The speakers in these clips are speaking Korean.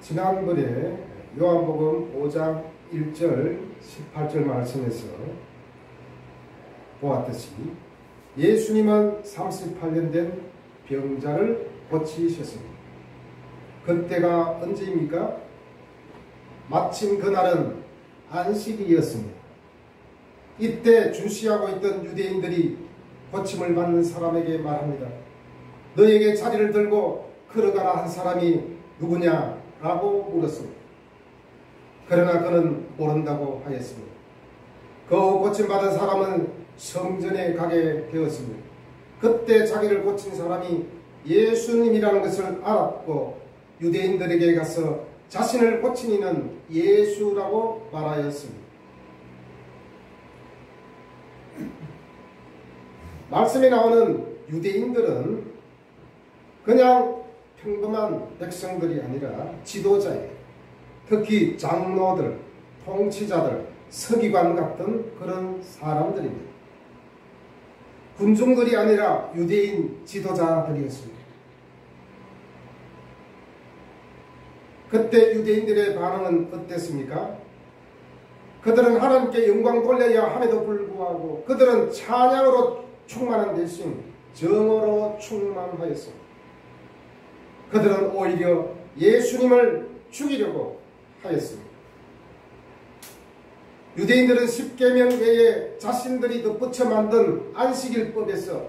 지난번에 요한복음 5장 1절 18절 말씀에서 보았듯이 예수님은 38년 된 병자를 고치셨습니다. 그때가 언제입니까? 마침 그날은 안식일이었습니다. 이때 주시하고 있던 유대인들이 고침을 받는 사람에게 말합니다. 너에게 자리를 들고 걸어가라 한 사람이 누구냐? 라고 물었습니다. 그러나 그는 모른다고 하였습니다. 그 고침받은 사람은 성전에 가게 되었습니다. 그때 자기를 고친 사람이 예수님이라는 것을 알았고 유대인들에게 가서 자신을 고친 이는 예수라고 말하였습니다. 말씀에 나오는 유대인들은 그냥 평범한 백성들이 아니라 지도자예요. 특히 장로들, 통치자들, 서기관 같은 그런 사람들입니다. 군중들이 아니라 유대인 지도자들이었습니다. 그때 유대인들의 반응은 어땠습니까? 그들은 하나님께 영광 돌려야 함에도 불구하고 그들은 찬양으로 충만한 대신 정오로 충만하였습니다. 그들은 오히려 예수님을 죽이려고 하였습니다. 유대인들은 십계명 외에 자신들이 덧붙여 만든 안식일법에서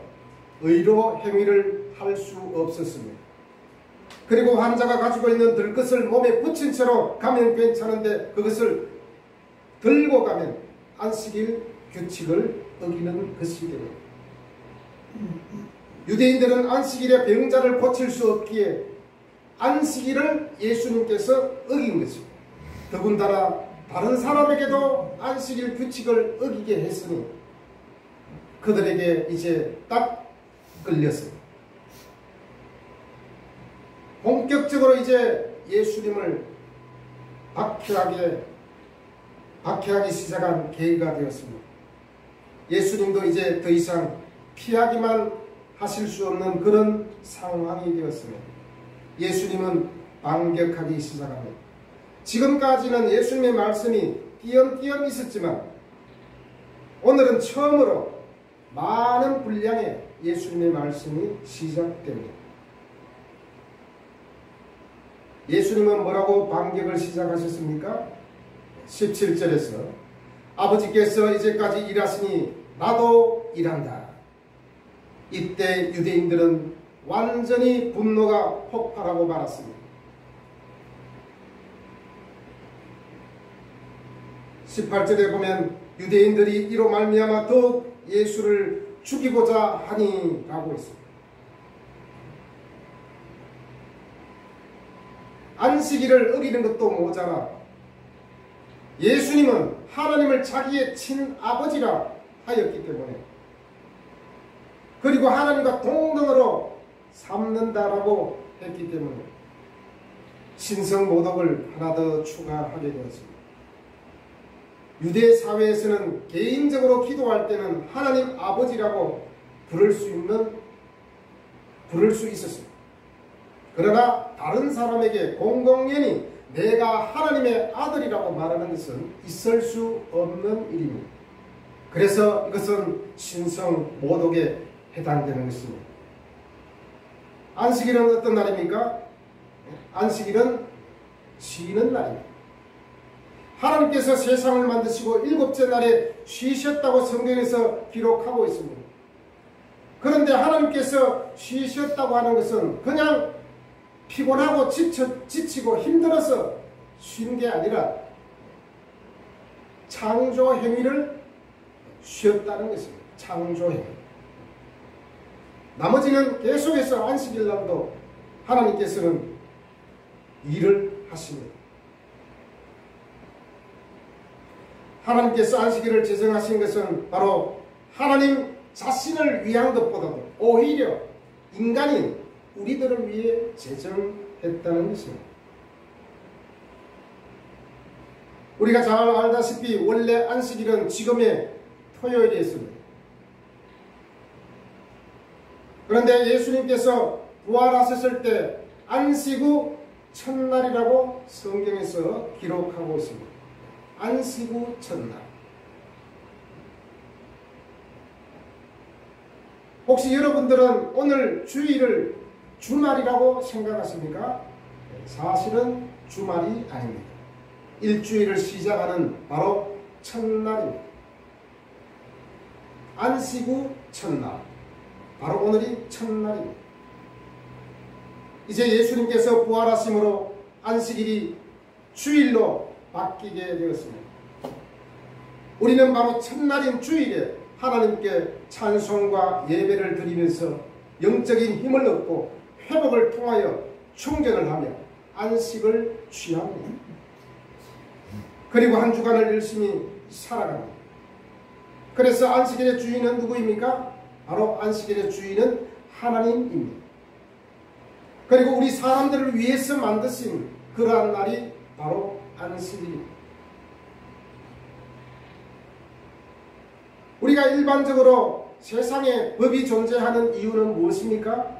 의로 행위를 할 수 없었습니다. 그리고 환자가 가지고 있는 들것을 몸에 붙인 채로 가면 괜찮은데 그것을 들고 가면 안식일 규칙을 어기는 것이 됩니다. 유대인들은 안식일에 병자를 고칠 수 없기에 안식일을 예수님께서 어긴 것입니다. 더군다나 다른 사람에게도 안식일 규칙을 어기게 했으니 그들에게 이제 딱 끌렸습니다. 본격적으로 이제 예수님을 박해하기 시작한 계기가 되었습니다. 예수님도 이제 더 이상 피하기만 하실 수 없는 그런 상황이 되었습니다. 예수님은 반격하기 시작합니다. 지금까지는 예수님의 말씀이 띄엄띄엄 있었지만 오늘은 처음으로 많은 분량의 예수님의 말씀이 시작됩니다. 예수님은 뭐라고 반격을 시작하셨습니까? 17절에서 아버지께서 이제까지 일하시니 나도 일한다. 이때 유대인들은 완전히 분노가 폭발하고 말았습니다. 18절에 보면 유대인들이 이로 말미암아 더욱 예수를 죽이고자 하니 라고 했습니다. 안식일을 어기는 것도 모자라 예수님은 하나님을 자기의 친아버지라 하였기 때문에 그리고 하나님과 동등으로 삼는다라고 했기 때문에 신성모독을 하나 더 추가하게 되었습니다. 유대 사회에서는 개인적으로 기도할 때는 하나님 아버지라고 부를 수 있었습니다. 그러나 다른 사람에게 공공연히 내가 하나님의 아들이라고 말하는 것은 있을 수 없는 일입니다. 그래서 이것은 신성모독에 해당되는 것입니다. 안식일은 어떤 날입니까? 안식일은 쉬는 날입니다. 하나님께서 세상을 만드시고 7째 날에 쉬셨다고 성경에서 기록하고 있습니다. 그런데 하나님께서 쉬셨다고 하는 것은 그냥 피곤하고 지치고 힘들어서 쉬는 게 아니라 창조 행위를 쉬었다는 것입니다. 창조 행위. 나머지는 계속해서 안식일 날도 하나님께서는 일을 하십니다. 하나님께서 안식일을 제정하신 것은 바로 하나님 자신을 위한 것보다도 오히려 인간인 우리들을 위해 제정했다는 것입니다. 우리가 잘 알다시피 원래 안식일은 지금의 토요일이었습니다. 그런데 예수님께서 부활하셨을 때 안식 후 첫날이라고 성경에서 기록하고 있습니다. 안식 후 첫날. 혹시 여러분들은 오늘 주일을 주말이라고 생각하십니까? 사실은 주말이 아닙니다. 일주일을 시작하는 바로 첫날입니다. 안식 후 첫날. 바로 오늘이 첫날입니다. 이제 예수님께서 부활하심으로 안식일이 주일로 바뀌게 되었습니다. 우리는 바로 첫날인 주일에 하나님께 찬송과 예배를 드리면서 영적인 힘을 얻고 회복을 통하여 충전을 하며 안식을 취합니다. 그리고 한 주간을 열심히 살아갑니다. 그래서 안식일의 주인은 누구입니까? 바로 안식일의 주인은 하나님입니다. 그리고 우리 사람들을 위해서 만드신 그러한 날이 바로 안식일입니다. 우리가 일반적으로 세상에 법이 존재하는 이유는 무엇입니까?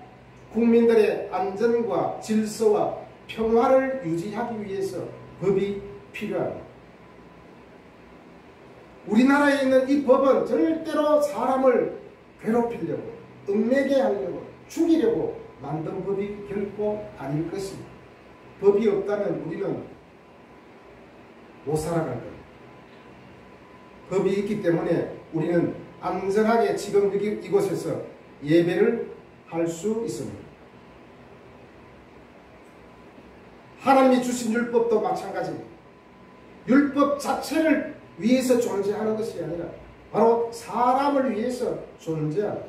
국민들의 안전과 질서와 평화를 유지하기 위해서 법이 필요합니다. 우리나라에 있는 이 법은 절대로 사람을 괴롭히려고, 얽매게 하려고, 죽이려고 만든 법이 결코 아닐 것입니다. 법이 없다면 우리는 못 살아갈 겁니다. 법이 있기 때문에 우리는 안전하게 지금 이곳에서 예배를 할 수 있습니다. 하나님이 주신 율법도 마찬가지입니다. 율법 자체를 위해서 존재하는 것이 아니라 바로 사람을 위해서 존재합니다.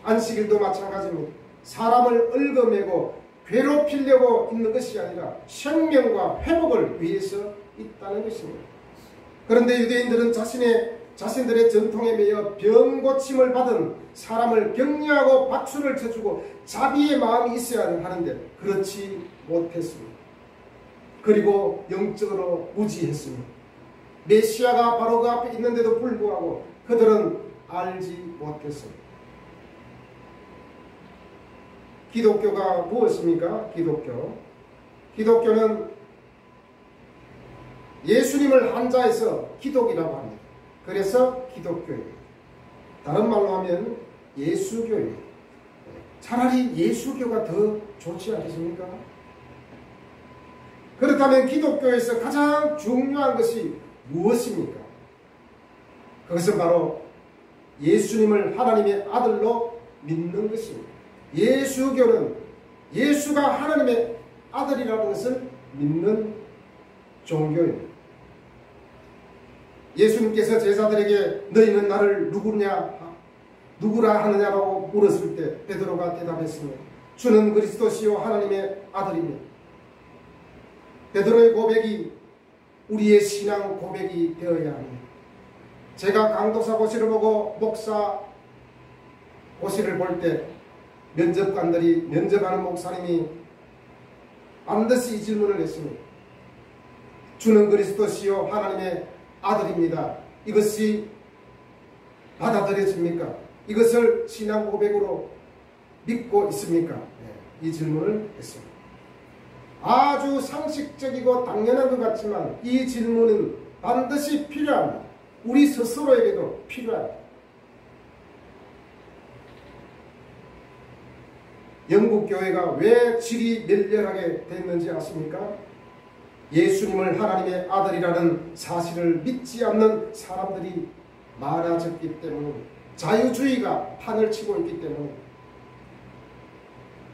안식일도 마찬가지입니다. 사람을 얽어매고 괴롭히려고 있는 것이 아니라 생명과 회복을 위해서 있다는 것입니다. 그런데 유대인들은 자신들의 전통에 매여 병고침을 받은 사람을 격려하고 박수를 쳐주고 자비의 마음이 있어야 하는데 그렇지 못했습니다. 그리고 영적으로 무지했습니다. 메시아가 바로 그 앞에 있는데도 불구하고 그들은 알지 못했습니다. 기독교가 무엇입니까? 기독교는 예수님을 한자에서 기독이라고 합니다. 그래서 기독교입니다. 다른 말로 하면 예수교입니다. 차라리 예수교가 더 좋지 않겠습니까? 그렇다면 기독교에서 가장 중요한 것이 무엇입니까? 그것은 바로 예수님을 하나님의 아들로 믿는 것입니다. 예수교는 예수가 하나님의 아들이라는 것을 믿는 종교입니다. 예수님께서 제자들에게 너희는 나를 누구라 하느냐라고 물었을 때 베드로가 대답했습니다. 주는 그리스도시요 하나님의 아들입니다. 베드로의 고백이 우리의 신앙 고백이 되어야 합니다. 제가 강도사 고시를 보고 목사 고시를 볼 때 면접관들이 면접하는 목사님이 반드시 이 질문을 했습니다. 주는 그리스도시요 하나님의 아들입니다. 이것이 받아들여집니까? 이것을 신앙 고백으로 믿고 있습니까? 네, 이 질문을 했습니다. 아주 상식적이고 당연한 것 같지만 이 질문은 반드시 필요합니다. 우리 스스로에게도 필요합니다. 영국 교회가 왜 질이 멸렬하게 됐는지 아십니까? 예수님을 하나님의 아들이라는 사실을 믿지 않는 사람들이 많아졌기 때문입니다. 자유주의가 판을 치고 있기 때문입니다.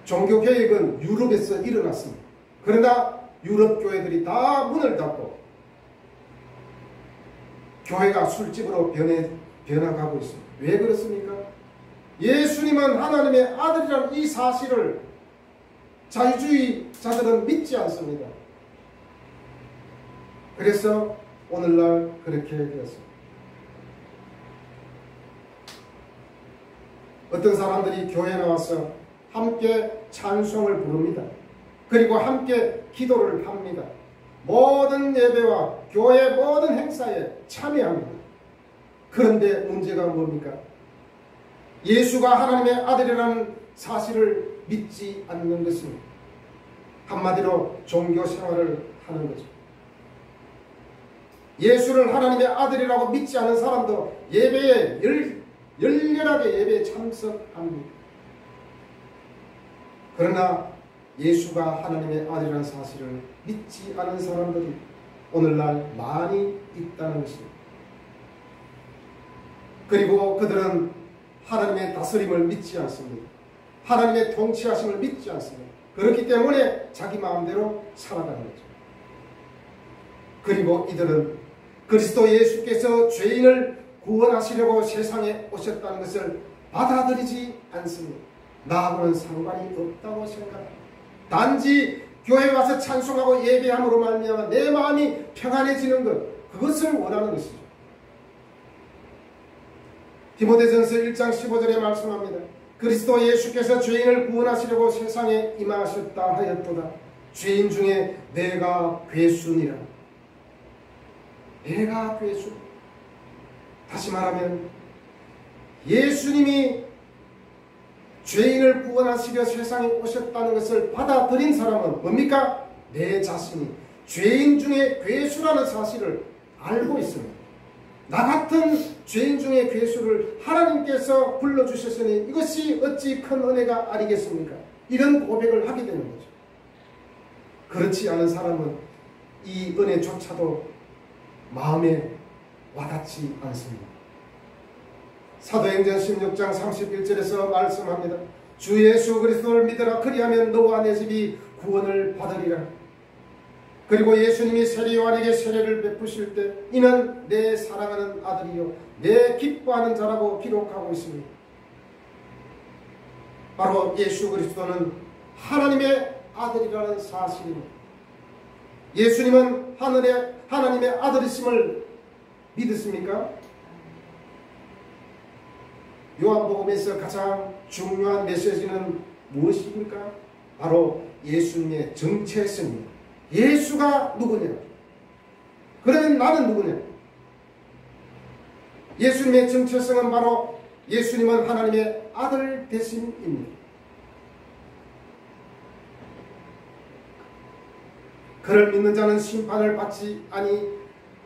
종교개혁은 유럽에서 일어났습니다. 그러나 유럽 교회들이 다 문을 닫고 교회가 술집으로 변화가고 있습니다. 왜 그렇습니까? 예수님은 하나님의 아들이라는 이 사실을 자유주의자들은 믿지 않습니다. 그래서 오늘날 그렇게 되었습니다. 어떤 사람들이 교회에 나와서 함께 찬송을 부릅니다. 그리고 함께 기도를 합니다. 모든 예배와 교회 모든 행사에 참여합니다. 그런데 문제가 뭡니까? 예수가 하나님의 아들이라는 사실을 믿지 않는 것입니다. 한마디로 종교 생활을 하는 거죠. 예수를 하나님의 아들이라고 믿지 않은 사람도 예배에 열렬하게 예배에 참석합니다. 그러나 예수가 하나님의 아들이라는 사실을 믿지 않은 사람들이 오늘날 많이 있다는 것입니다. 그리고 그들은 하나님의 다스림을 믿지 않습니다. 하나님의 통치하심을 믿지 않습니다. 그렇기 때문에 자기 마음대로 살아가는 거죠. 그리고 이들은 그리스도 예수께서 죄인을 구원하시려고 세상에 오셨다는 것을 받아들이지 않습니다. 나하고는 상관이 없다고 생각합니다. 단지 교회에 와서 찬송하고 예배함으로 말미암아 내 마음이 평안해지는 것, 그것을 원하는 것이죠. 디모데전서 1장 15절에 말씀합니다. 그리스도 예수께서 죄인을 구원하시려고 세상에 임하셨다 하였도다. 죄인 중에 내가 괴순이라. 내가 괴순. 다시 말하면 예수님이 죄인을 구원하시려 세상에 오셨다는 것을 받아들인 사람은 뭡니까? 내 자신이 죄인 중에 괴수라는 사실을 알고 있습니다. 나 같은 죄인 중에 괴수를 하나님께서 불러주셨으니 이것이 어찌 큰 은혜가 아니겠습니까? 이런 고백을 하게 되는 거죠. 그렇지 않은 사람은 이 은혜조차도 마음에 와닿지 않습니다. 사도행전 16장 31절에서 말씀합니다. 주 예수 그리스도를 믿으라. 그리하면 너와 내 집이 구원을 받으리라. 그리고 예수님이 세례 요한에게 세례를 베푸실 때 이는 내 사랑하는 아들이요 내 기뻐하는 자라고 기록하고 있습니다. 바로 예수 그리스도는 하나님의 아들이라는 사실입니다. 예수님은 하나님의 아들이심을 믿으십니까? 요한복음에서 가장 중요한 메시지는 무엇입니까? 바로 예수님의 정체성입니다. 예수가 누구냐? 그러면 나는 누구냐? 예수님의 정체성은 바로 예수님은 하나님의 아들 되심입니다. 그를 믿는 자는 심판을 받지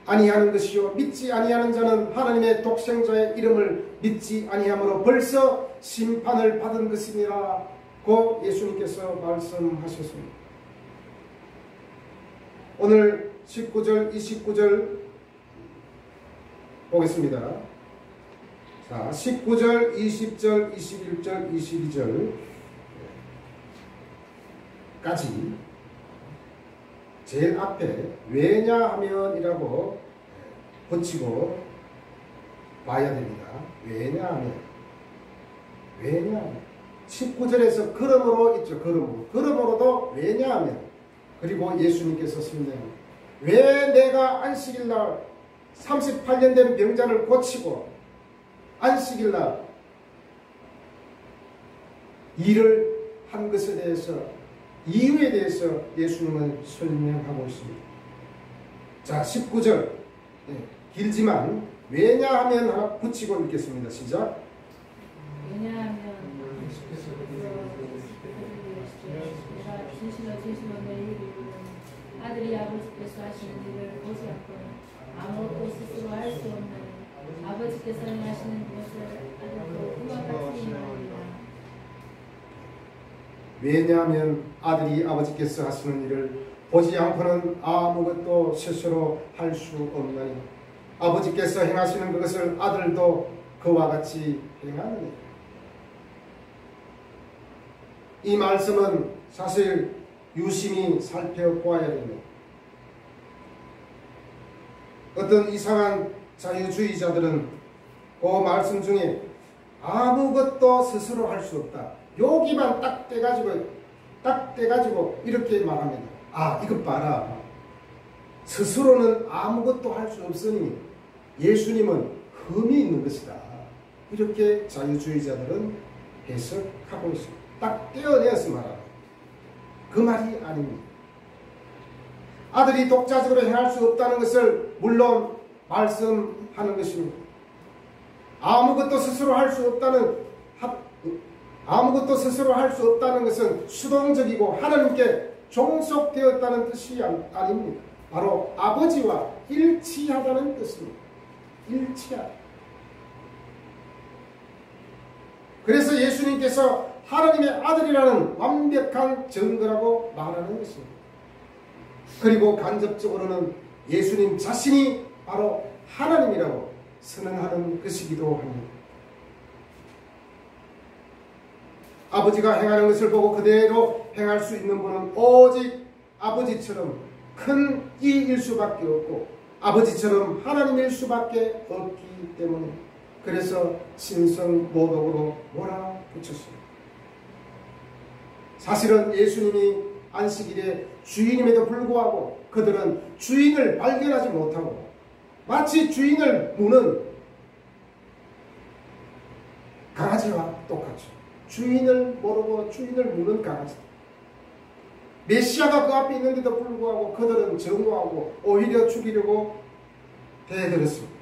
아니하는 것이요 믿지 아니하는 자는 하나님의 독생자의 이름을 믿지 아니하므로 벌써 심판을 받은 것이니라고 예수님께서 말씀하셨습니다. 오늘 19절 29절 보겠습니다. 자, 19절 20절 21절 22절까지 제일 앞에 왜냐하면이라고 붙이고 봐야 됩니다. 왜냐하면 19절에서 그러므로 있죠. 그러므로도 왜냐하면 그리고 예수님께서 설명합니다. 왜 내가 안식일날 38년 된 병자를 고치고 안식일날 일을 한 것에 대해서 이유에 대해서 예수님은 설명하고 있습니다. 자, 19절 길지만 왜냐하면 하나 붙이고 읽겠습니다. 시작. 왜냐하면 진실로 너희를 아들이 아버지께서 하시는 일을 보지 않고는 아무것도 스스로 할 수 없는 아버지께서 행하시는 것을 아들도 그와 같이 행하리라. 왜냐하면 아들이 아버지께서 하시는 일을 보지 않고는 아무것도 스스로 할 수 없나니 아버지께서 행하시는 그것을 아들도 그와 같이 행하느니라. 이 말씀은 사실 유심히 살펴보아야 됩니다. 어떤 이상한 자유주의자들은 그 말씀 중에 아무것도 스스로 할 수 없다. 여기만 딱 떼가지고 이렇게 말합니다. 아, 이것 봐라. 스스로는 아무것도 할 수 없으니 예수님은 흠이 있는 것이다. 이렇게 자유주의자들은 해석하고 있습니다. 딱 떼어내어서 말합니다. 그 말이 아닙니다. 아들이 독자적으로 행할 수 없다는 것을 물론 말씀하는 것입니다. 아무것도 스스로 할 수 없다는 아무것도 스스로 할 수 없다는 것은 수동적이고 하나님께 종속되었다는 뜻이 아닙니다. 바로 아버지와 일치하다는 뜻입니다. 일치하다. 그래서 예수님께서 하나님의 아들이라는 완벽한 증거라고 말하는 것입니다. 그리고 간접적으로는 예수님 자신이 바로 하나님이라고 선언하는 것이기도 합니다. 아버지가 행하는 것을 보고 그대로 행할 수 있는 분은 오직 아버지처럼 큰 이일 수밖에 없고 아버지처럼 하나님일 수밖에 없기 때문에 그래서 신성모독으로 몰아붙였습니다. 사실은 예수님이 안식일의 주인임에도 불구하고 그들은 주인을 발견하지 못하고 마치 주인을 무는 강아지와 똑같죠. 주인을 모르고 주인을 무는 강아지. 메시아가 그 앞에 있는데도 불구하고 그들은 정오하고 오히려 죽이려고 대들었습니다.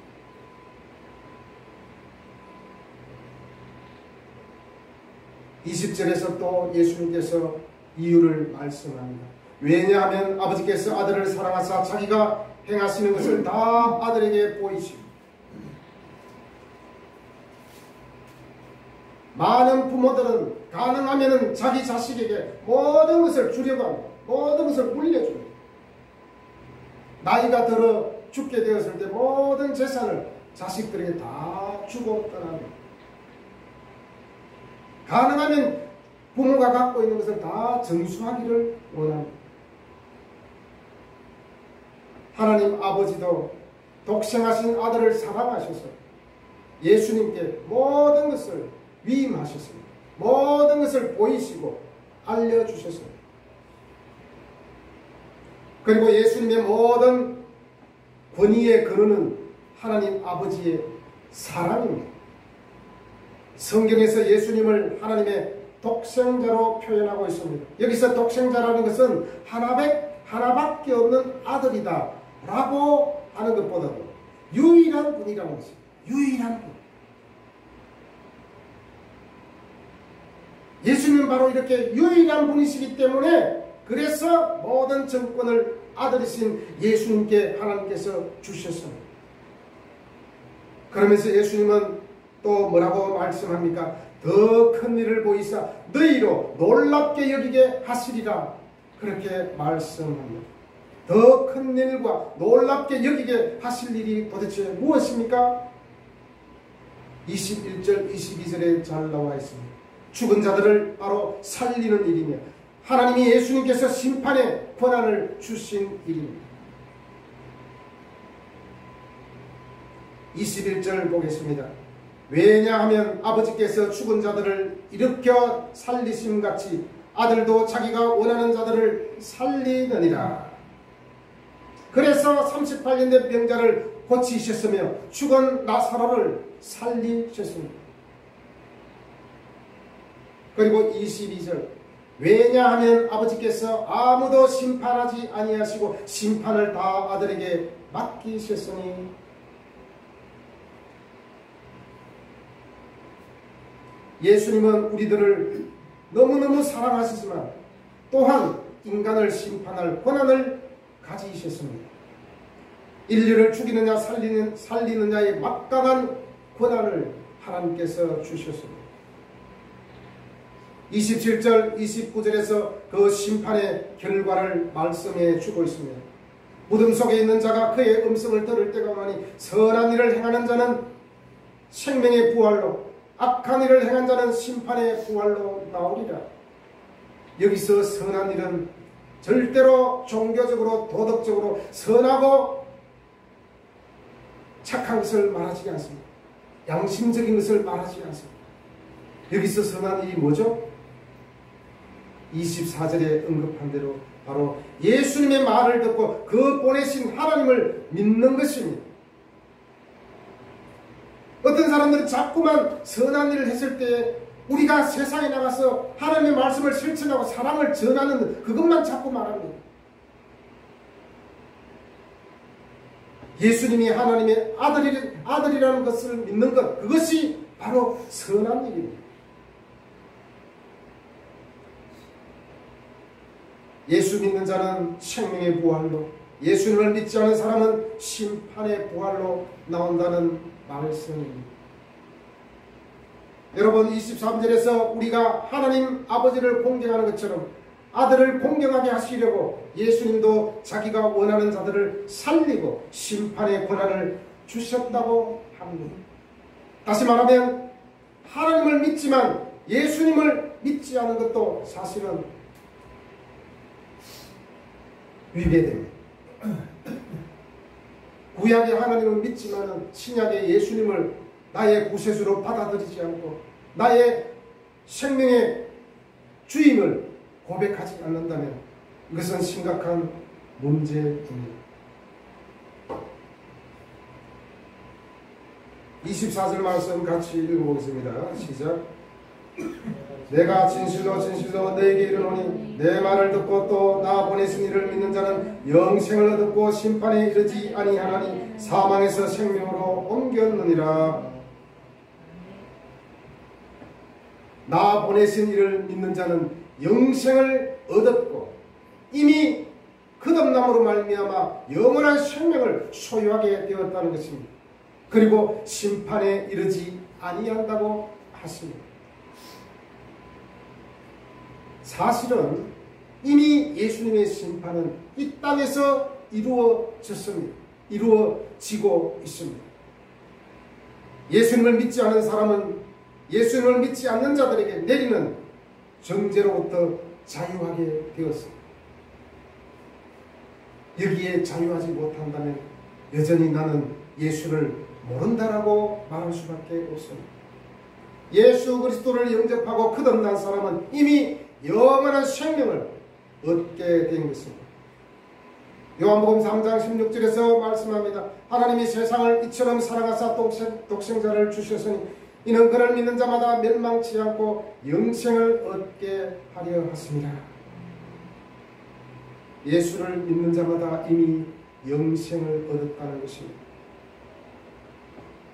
(20절에서) 또 예수님께서 이유를 말씀합니다. 왜냐하면 아버지께서 아들을 사랑하사 자기가 행하시는 것을 다 아들에게 보이시고 많은 부모들은 가능하면 자기 자식에게 모든 것을 주려고 합니다. 모든 것을 물려줍니다. 나이가 들어 죽게 되었을 때 모든 재산을 자식들에게 다 주고 떠납니다. 가능하면 부모가 갖고 있는 것을 다 정수하기를 원합니다. 하나님 아버지도 독생하신 아들을 사랑하셔서 예수님께 모든 것을 위임하셨습니다. 모든 것을 보이시고 알려주셨습니다. 그리고 예수님의 모든 권위의 근원은 하나님 아버지의 사랑입니다. 성경에서 예수님을 하나님의 독생자로 표현하고 있습니다. 여기서 독생자라는 것은 하나밖에 없는 아들이다 라고 하는 것보다도 유일한 분이라는 것입니다. 유일한 분. 예수님은 바로 이렇게 유일한 분이시기 때문에 그래서 모든 정권을 아들이신 예수님께 하나님께서 주셨습니다. 그러면서 예수님은 또 뭐라고 말씀합니까? 더 큰 일을 보이사 너희로 놀랍게 여기게 하시리라 그렇게 말씀합니다. 더 큰 일과 놀랍게 여기게 하실 일이 도대체 무엇입니까? 21절 22절에 잘 나와 있습니다. 죽은 자들을 바로 살리는 일이며 하나님이 예수님께서 심판의 권한을 주신 일입니다. 21절 보겠습니다. 왜냐하면 아버지께서 죽은 자들을 일으켜 살리심같이 아들도 자기가 원하는 자들을 살리느니라. 그래서 38년 된 병자를 고치셨으며 죽은 나사로를 살리셨습니다. 그리고 22절 왜냐하면 아버지께서 아무도 심판하지 아니하시고 심판을 다 아들에게 맡기셨으니 예수님은 우리들을 너무너무 사랑하시지만 또한 인간을 심판할 권한을 가지셨습니다. 인류를 죽이느냐 살리느냐의 막강한 권한을 하나님께서 주셨습니다. 27절 29절에서 그 심판의 결과를 말씀해 주고 있습니다. 무덤 속에 있는 자가 그의 음성을 들을 때가 오나니 선한 일을 행하는 자는 생명의 부활로 악한 일을 행한 자는 심판의 부활로 나오리라. 여기서 선한 일은 절대로 종교적으로 도덕적으로 선하고 착한 것을 말하지 않습니다. 양심적인 것을 말하지 않습니다. 여기서 선한 일이 뭐죠? 24절에 언급한 대로 바로 예수님의 말을 듣고 그 보내신 하나님을 믿는 것입니다. 어떤 사람들은 자꾸만 선한 일을 했을 때 우리가 세상에 나가서 하나님의 말씀을 실천하고 사랑을 전하는 그것만 자꾸 말합니다. 예수님이 하나님의 아들이라는 것을 믿는 것, 그것이 바로 선한 일입니다. 예수 믿는 자는 생명의 부활로, 예수님을 믿지 않은 사람은 심판의 부활로 나온다는 말씀입니다. 여러분, 23절에서 우리가 하나님 아버지를 공경하는 것처럼 아들을 공경하게 하시려고 예수님도 자기가 원하는 자들을 살리고 심판의 권한을 주셨다고 합니다. 다시 말하면 하나님을 믿지만 예수님을 믿지 않은 것도 사실은 위배됩니다. 구약의 하나님을 믿지만 신약의 예수님을 나의 구세주로 받아들이지 않고 나의 생명의 주임을 고백하지 않는다면 이것은 심각한 문제입니다. 24절 말씀 같이 읽어보겠습니다. 시작. 내가 진실로 진실로 너에게 이르노니 내 말을 듣고 또 나 보내신 이를 믿는 자는 영생을 얻고 심판에 이르지 아니하나니 사망에서 생명으로 옮겼느니라. 나 보내신 이를 믿는 자는 영생을 얻었고 이미 거듭남으로 말미암아 영원한 생명을 소유하게 되었다는 것입니다. 그리고 심판에 이르지 아니한다고 하십니다. 사실은 이미 예수님의 심판은 이 땅에서 이루어졌습니다. 이루어지고 있습니다. 예수님을 믿지 않은 사람은 예수님을 믿지 않는 자들에게 내리는 정죄로부터 자유하게 되었습니다. 여기에 자유하지 못한다면 여전히 나는 예수를 모른다라고 말할 수밖에 없습니다. 예수 그리스도를 영접하고 거듭난 사람은 이미 영원한 생명을 얻게 된 것입니다. 요한복음 3장 16절에서 말씀합니다. 하나님이 세상을 이처럼 사랑하사 독생자를 주셨으니 이는 그를 믿는 자마다 멸망치 않고 영생을 얻게 하려 하십니다. 예수를 믿는 자마다 이미 영생을 얻었다는 것입니다.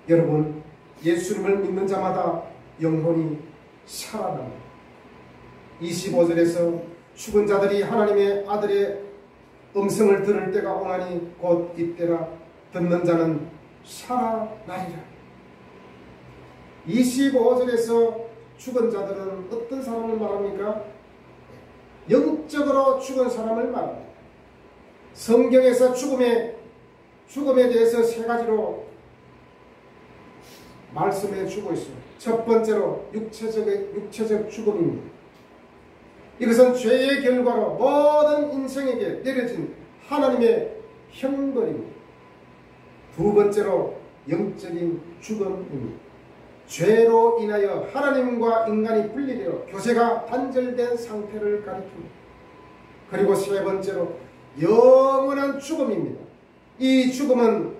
여러분, 예수님을 믿는 자마다 영혼이 살아납니다. 25절에서 죽은 자들이 하나님의 아들의 음성을 들을 때가 오나니 곧 이때라. 듣는 자는 살아나리라. 25절에서 죽은 자들은 어떤 사람을 말합니까? 영적으로 죽은 사람을 말합니다. 성경에서 죽음에 대해서 세 가지로 말씀해 주고 있습니다. 첫 번째로 육체적 죽음입니다. 이것은 죄의 결과로 모든 인생에게 내려진 하나님의 형벌입니다. 두 번째로 영적인 죽음입니다. 죄로 인하여 하나님과 인간이 분리되어 교제가 단절된 상태를 가리킵니다. 그리고 세 번째로 영원한 죽음입니다. 이 죽음을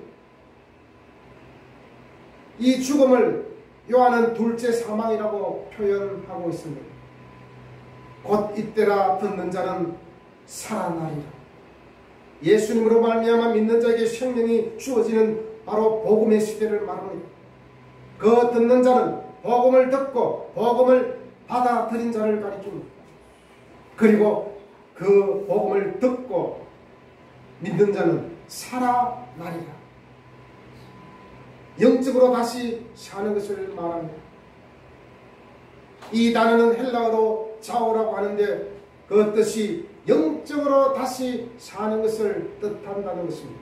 요한은 둘째 사망이라고 표현하고 있습니다. 곧 이때라. 듣는 자는 살아나리라. 예수님으로 말미암아 믿는 자에게 생명이 주어지는 바로 복음의 시대를 말합니다. 그 듣는 자는 복음을 듣고 복음을 받아들인 자를 가리킵니다. 그리고 그 복음을 듣고 믿는 자는 살아나리라. 영적으로 다시 사는 것을 말합니다. 이 단어는 헬라어로 자오라고 하는데 그 뜻이 영적으로 다시 사는 것을 뜻한다는 것입니다.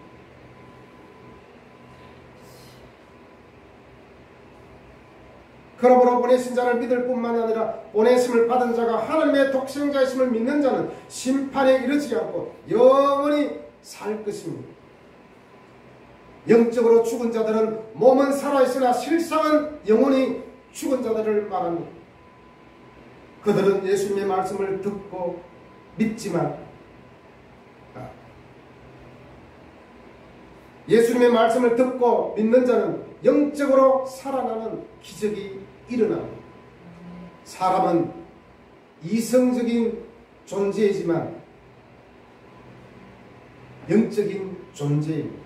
그러므로 보내신 자를 믿을 뿐만 아니라 보내심을 받은 자가 하나님의 독생자이심을 믿는 자는 심판에 이르지 않고 영원히 살 것입니다. 영적으로 죽은 자들은 몸은 살아있으나 실상은 영원히 죽은 자들을 말합니다. 그들은 예수님의 말씀을 듣고 믿지만 예수님의 말씀을 듣고 믿는 자는 영적으로 살아나는 기적이 일어납니다. 사람은 이성적인 존재이지만 영적인 존재입니다.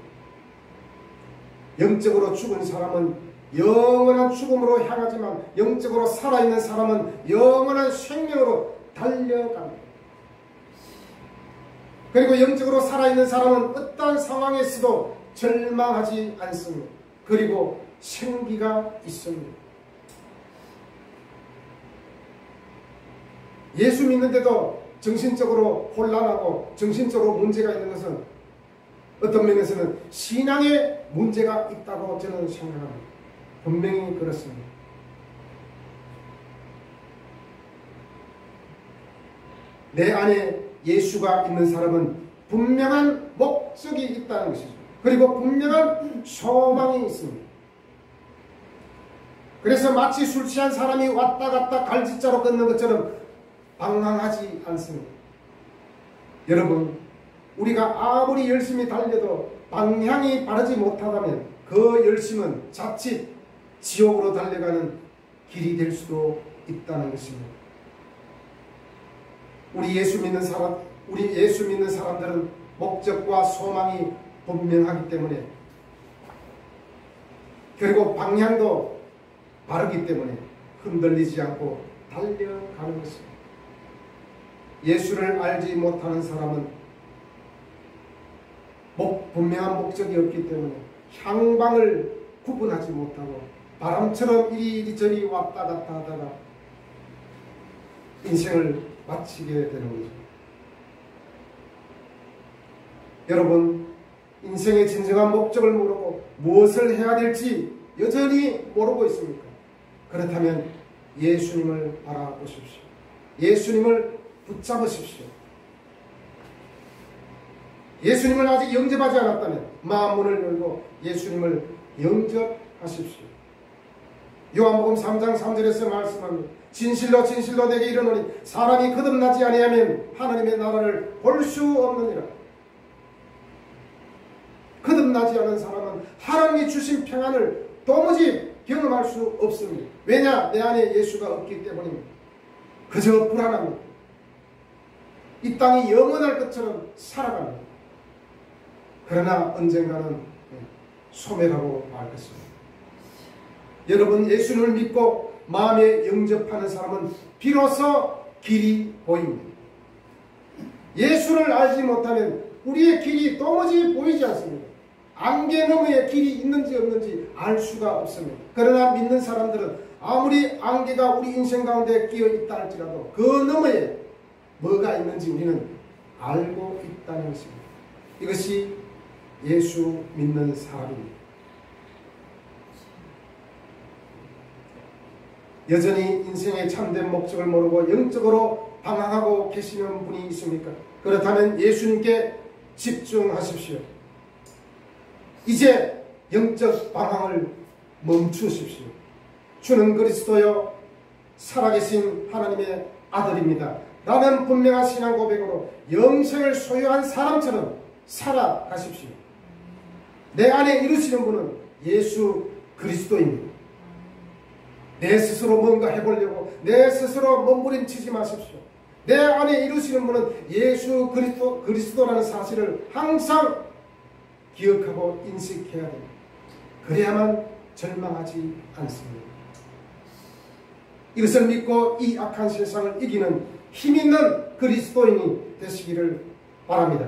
영적으로 죽은 사람은 영원한 죽음으로 향하지만 영적으로 살아있는 사람은 영원한 생명으로 달려갑니다. 그리고 영적으로 살아있는 사람은 어떠한 상황에서도 절망하지 않습니다. 그리고 생기가 있습니다. 예수 믿는데도 정신적으로 혼란하고 정신적으로 문제가 있는 것은 어떤 면에서는 신앙에 문제가 있다고 저는 생각합니다. 분명히 그렇습니다. 내 안에 예수가 있는 사람은 분명한 목적이 있다는 것이죠. 그리고 분명한 소망이 있습니다. 그래서 마치 술 취한 사람이 왔다 갔다 갈짓자로 걷는 것처럼 방황하지 않습니다. 여러분, 우리가 아무리 열심히 달려도 방향이 바르지 못하다면 그 열심은 자칫 지옥으로 달려가는 길이 될 수도 있다는 것입니다. 우리 예수 믿는 사람들은 목적과 소망이 분명하기 때문에, 그리고 방향도 바르기 때문에 흔들리지 않고 달려가는 것입니다. 예수를 알지 못하는 사람은 분명한 목적이 없기 때문에 향방을 구분하지 못하고 바람처럼 이리저리 왔다 갔다 하다가 인생을 마치게 되는 거죠. 여러분, 인생의 진정한 목적을 모르고 무엇을 해야 될지 여전히 모르고 있습니까? 그렇다면 예수님을 바라보십시오. 예수님을 붙잡으십시오. 예수님을 아직 영접하지 않았다면 마음문을 열고 예수님을 영접하십시오. 요한복음 3장 3절에서 말씀합니다. 진실로 진실로 내게 이르노니 사람이 거듭나지 아니하면 하나님의 나라를 볼 수 없느니라. 거듭나지 않은 사람은 하나님이 주신 평안을 도무지 경험할 수 없습니다. 왜냐? 내 안에 예수가 없기 때문입니다. 그저 불안합니다. 이 땅이 영원할 것처럼 살아갑니다. 그러나 언젠가는 소멸하고 말 것입니다. 여러분, 예수님을 믿고 마음에 영접하는 사람은 비로소 길이 보입니다. 예수를 알지 못하면 우리의 길이 도무지 보이지 않습니다. 안개 너머에 길이 있는지 없는지 알 수가 없습니다. 그러나 믿는 사람들은 아무리 안개가 우리 인생 가운데 끼어 있다 할지라도 그 너머에 뭐가 있는지 우리는 알고 있다는 것입니다. 이것이 예수 믿는 사람입니다. 여전히 인생의 참된 목적을 모르고 영적으로 방황하고 계시는 분이 있습니까? 그렇다면 예수님께 집중하십시오. 이제 영적 방황을 멈추십시오. 주는 그리스도요 살아계신 하나님의 아들입니다. 라는 분명한 신앙 고백으로 영생을 소유한 사람처럼 살아가십시오. 내 안에 이루시는 분은 예수 그리스도입니다. 내 스스로 뭔가 해보려고 내 스스로 몸부림치지 마십시오. 내 안에 이루시는 분은 예수 그리스도라는 사실을 항상 기억하고 인식해야 됩니다. 그래야만 절망하지 않습니다. 이것을 믿고 이 악한 세상을 이기는 힘있는 그리스도인이 되시기를 바랍니다.